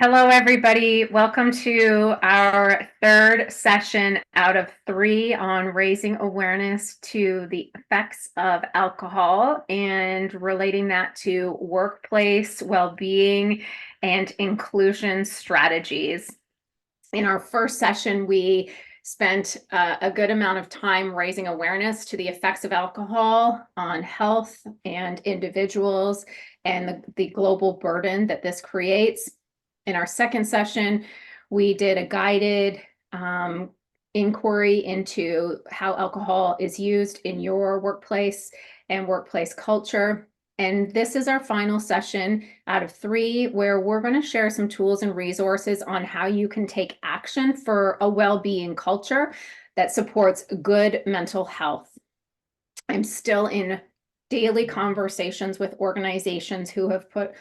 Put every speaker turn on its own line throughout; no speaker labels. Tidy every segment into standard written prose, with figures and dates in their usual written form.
Hello, everybody. Welcome to our third session out of 3 on raising awareness to the effects of alcohol and relating that to workplace well-being and inclusion strategies. In our first session, we spent a good amount of time raising awareness to the effects of alcohol on health and individuals and the global burden that this creates. In our second session, we did a guided inquiry into how alcohol is used in your workplace and workplace culture. And this is our final session out of 3, where we're going to share some tools and resources on how you can take action for a well-being culture that supports good mental health. I'm still in daily conversations with organizations who have put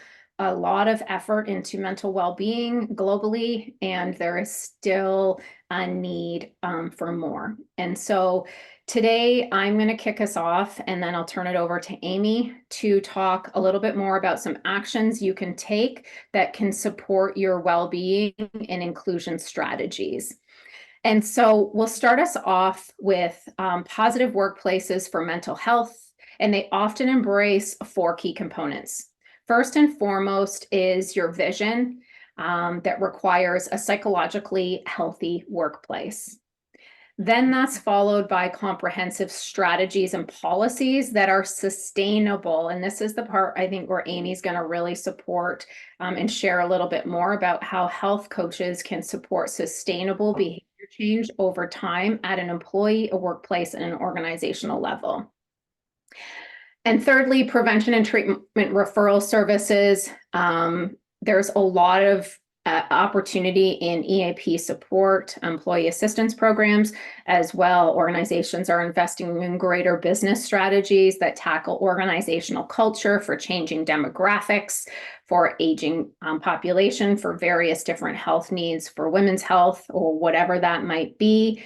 a lot of effort into mental well-being globally, and there is still a need for more. And so today I'm going to kick us off, and then I'll turn it over to Amy to talk a little bit more about some actions you can take that can support your well-being and inclusion strategies. And so we'll start us off with positive workplaces for mental health, and they often embrace 4 key components. First and foremost is your vision that requires a psychologically healthy workplace. Then that's followed by comprehensive strategies and policies that are sustainable. And this is the part I think where Amy's going to really support and share a little bit more about how health coaches can support sustainable behavior change over time at an employee, a workplace, and an organizational level. And thirdly, prevention and treatment referral services. There's a lot of opportunity in EAP support, employee assistance programs as well. Organizations are investing in greater business strategies that tackle organizational culture for changing demographics, for aging population, for various different health needs, for women's health, or whatever that might be.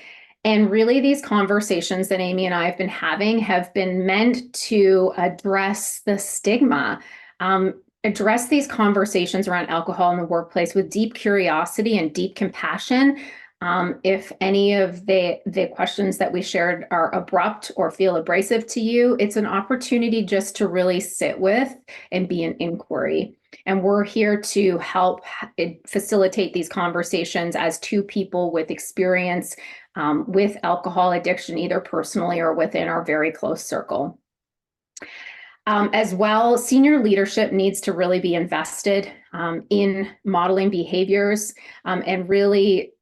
And really, these conversations that Amy and I have been meant to address the stigma, address these conversations around alcohol in the workplace with deep curiosity and deep compassion. If any of the questions that we shared are abrupt or feel abrasive to you, it's an opportunity just to really sit with and be an inquiry. And we're here to help facilitate these conversations as 2 people with experience with alcohol addiction, either personally or within our very close circle. As well, senior leadership needs to really be invested in modeling behaviors and really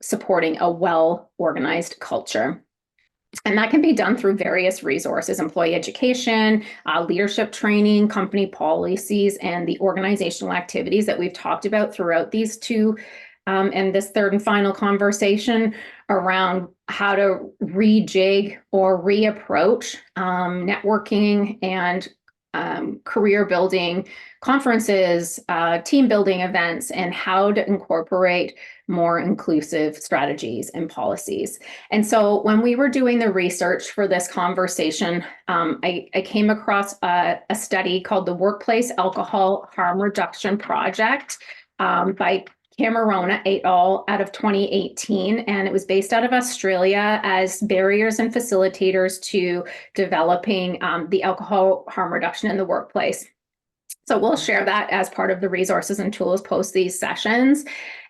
supporting a well-organized culture. And that can be done through various resources: employee education, leadership training, company policies, and the organizational activities that we've talked about throughout these 2 and this third and final conversation around how to rejig or reapproach networking and career building conferences, team building events, and how to incorporate more inclusive strategies and policies. And so when we were doing the research for this conversation, I came across a study called the Workplace Alcohol Harm Reduction Project by Camerona et al. Out of 2018, and it was based out of Australia as barriers and facilitators to developing the alcohol harm reduction in the workplace. So we'll share that as part of the resources and tools post these sessions.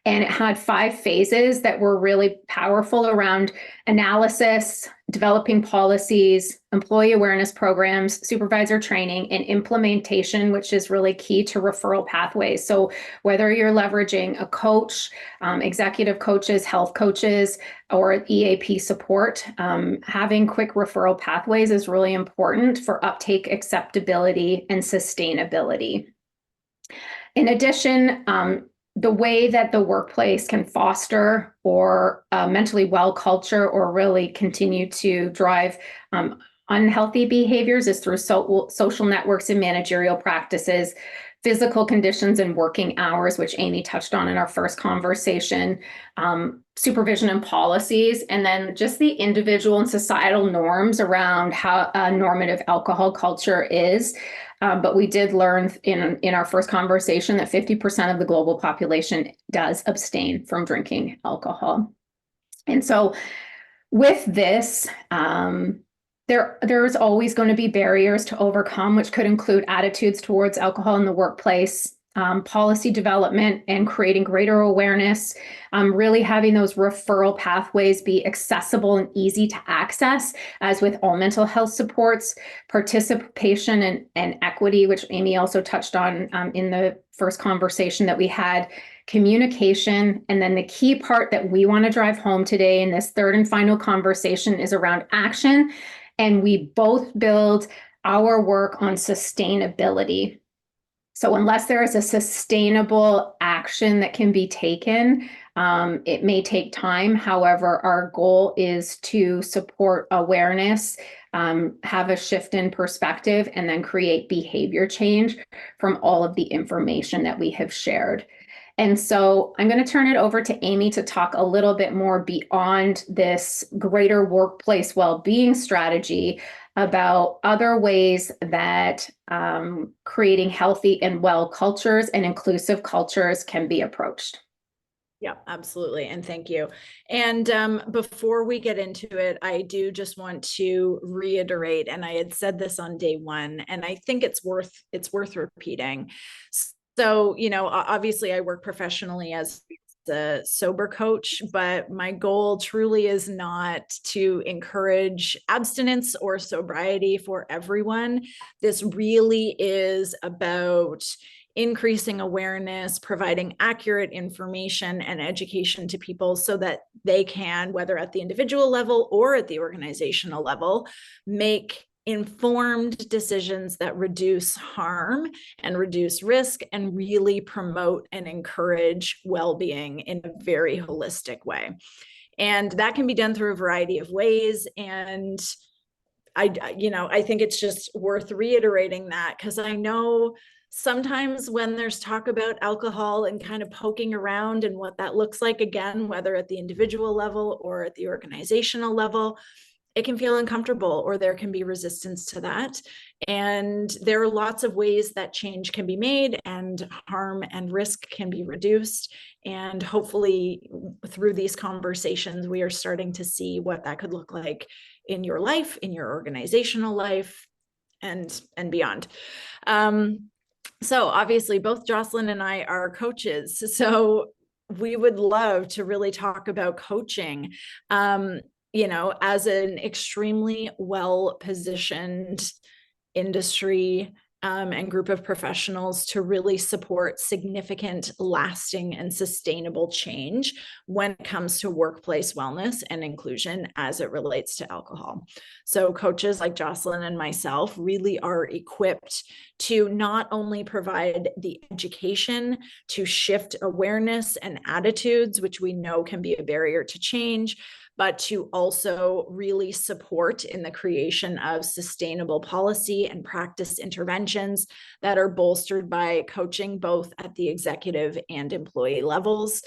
And it had 5 phases that were really powerful around analysis, developing policies, employee awareness programs, supervisor training, and implementation, which is really key to referral pathways. So whether you're leveraging a coach, executive coaches, health coaches, or EAP support, having quick referral pathways is really important for uptake, acceptability, and sustainability. In addition, the way that the workplace can foster or mentally well culture or really continue to drive unhealthy behaviors is through social networks and managerial practices, physical conditions and working hours, which Amy touched on in our first conversation, supervision and policies, and then just the individual and societal norms around how a normative alcohol culture is. But we did learn in our first conversation that 50% of the global population does abstain from drinking alcohol. And so with this, there's always going to be barriers to overcome, which could include attitudes towards alcohol in the workplace, policy development, and creating greater awareness, really having those referral pathways be accessible and easy to access, as with all mental health supports, participation and equity, which Amy also touched on in the first conversation that we had, communication, and then the key part that we want to drive home today in this third and final conversation is around action. And we both build our work on sustainability. So unless there is a sustainable action that can be taken, it may take time. However, our goal is to support awareness, have a shift in perspective, and then create behavior change from all of the information that we have shared. And so I'm going to turn it over to Amy to talk a little bit more beyond this greater workplace well-being strategy about other ways that creating healthy and well cultures and inclusive cultures can be approached.
Yeah, absolutely. And thank you. And before we get into it, I do just want to reiterate, and I had said this on day one, and I think it's worth repeating. So, obviously I work professionally as a sober coach, but my goal truly is not to encourage abstinence or sobriety for everyone. This really is about increasing awareness, providing accurate information and education to people so that they can, whether at the individual level or at the organizational level, make informed decisions that reduce harm and reduce risk and really promote and encourage well-being in a very holistic way. And that can be done through a variety of ways. And I think it's just worth reiterating that, because I know sometimes when there's talk about alcohol and kind of poking around and what that looks like, again, whether at the individual level or at the organizational level, it can feel uncomfortable or there can be resistance to that. And there are lots of ways that change can be made and harm and risk can be reduced. And hopefully through these conversations, we are starting to see what that could look like in your life, in your organizational life, and beyond. So obviously both Jocelyn and I are coaches. So we would love to really talk about coaching, as an extremely well-positioned industry and group of professionals to really support significant, lasting, and sustainable change when it comes to workplace wellness and inclusion as it relates to alcohol. So coaches like Jocelyn and myself really are equipped to not only provide the education to shift awareness and attitudes, which we know can be a barrier to change, but to also really support in the creation of sustainable policy and practice interventions that are bolstered by coaching both at the executive and employee levels.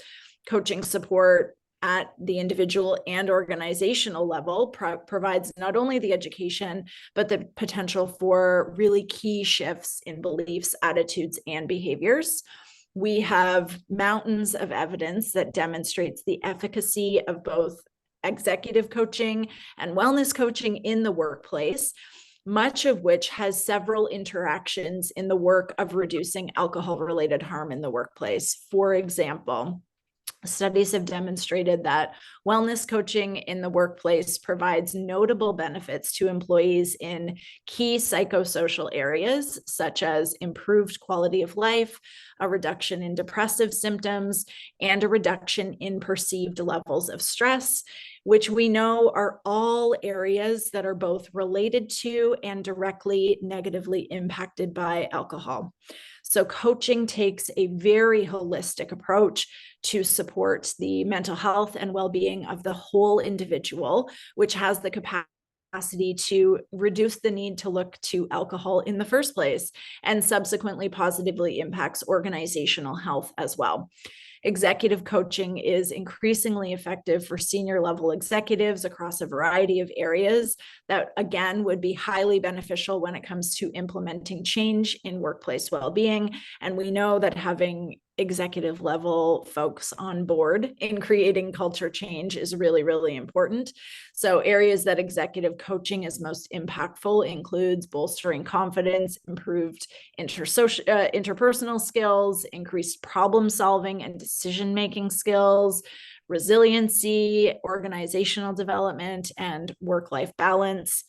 Coaching support at the individual and organizational level provides not only the education, but the potential for really key shifts in beliefs, attitudes, and behaviors. We have mountains of evidence that demonstrates the efficacy of both executive coaching and wellness coaching in the workplace, much of which has several interactions in the work of reducing alcohol-related harm in the workplace. For example, studies have demonstrated that wellness coaching in the workplace provides notable benefits to employees in key psychosocial areas, such as improved quality of life, a reduction in depressive symptoms, and a reduction in perceived levels of stress, which we know are all areas that are both related to and directly negatively impacted by alcohol. So coaching takes a very holistic approach to support the mental health and well-being of the whole individual, which has the capacity to reduce the need to look to alcohol in the first place, and subsequently positively impacts organizational health as well. executive coaching is increasingly effective for senior level executives across a variety of areas that, again, would be highly beneficial when it comes to implementing change in workplace well-being. And we know that having executive level folks on board in creating culture change is really, really important. So areas that executive coaching is most impactful includes bolstering confidence, improved interpersonal skills, increased problem solving and decision-making skills, resiliency, organizational development, and work-life balance.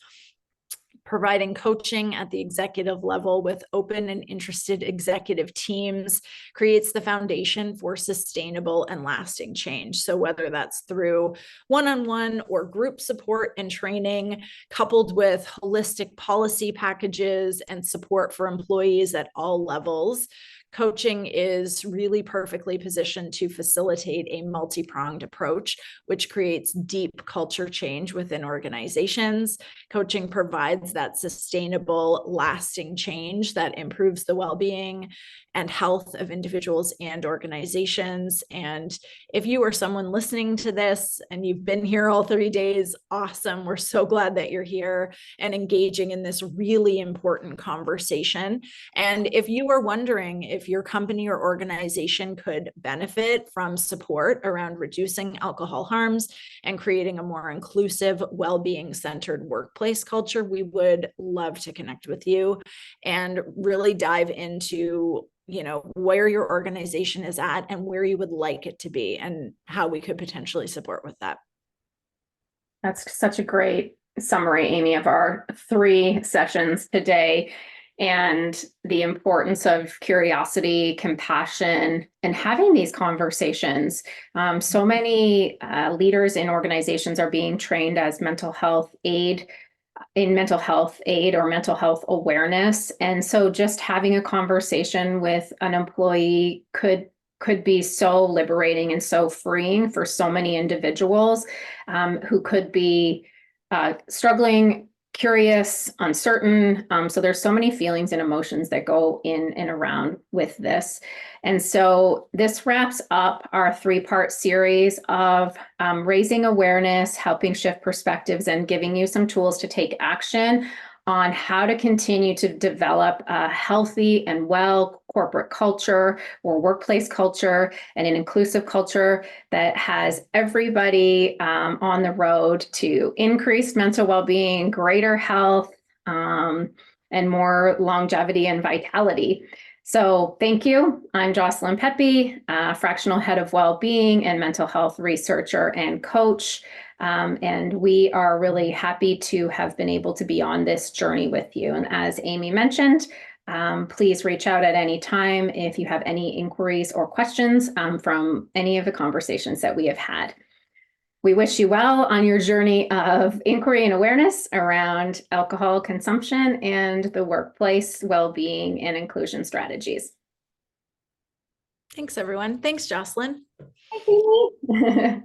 Providing coaching at the executive level with open and interested executive teams creates the foundation for sustainable and lasting change. So whether that's through one-on-one or group support and training, coupled with holistic policy packages and support for employees at all levels, coaching is really perfectly positioned to facilitate a multi-pronged approach, which creates deep culture change within organizations. Coaching provides that sustainable, lasting change that improves the well-being and health of individuals and organizations. And if you are someone listening to this and you've been here all 30 days, awesome. We're so glad that you're here and engaging in this really important conversation. And if you are wondering if your company or organization could benefit from support around reducing alcohol harms and creating a more inclusive, well-being centered workplace culture, we would love to connect with you and really dive into where your organization is at and where you would like it to be and how we could potentially support with that.
That's such a great summary, Amy, of our 3 sessions today, and the importance of curiosity, compassion, and having these conversations. So many leaders in organizations are being trained as mental health aid or mental health awareness. And so just having a conversation with an employee could be so liberating and so freeing for so many individuals who could be struggling, curious, uncertain. So there's so many feelings and emotions that go in and around with this. And so this wraps up our 3-part series of raising awareness, helping shift perspectives, and giving you some tools to take action on how to continue to develop a healthy and well corporate culture or workplace culture and an inclusive culture that has everybody on the road to increased mental well-being, greater health, and more longevity and vitality. So thank you. I'm Jocelyn Pepe, fractional head of well-being and mental health researcher and coach. And we are really happy to have been able to be on this journey with you. And as Amy mentioned, please reach out at any time if you have any inquiries or questions from any of the conversations that we have had. We wish you well on your journey of inquiry and awareness around alcohol consumption and the workplace well-being and inclusion strategies.
Thanks, everyone. Thanks, Jocelyn.
Thank you.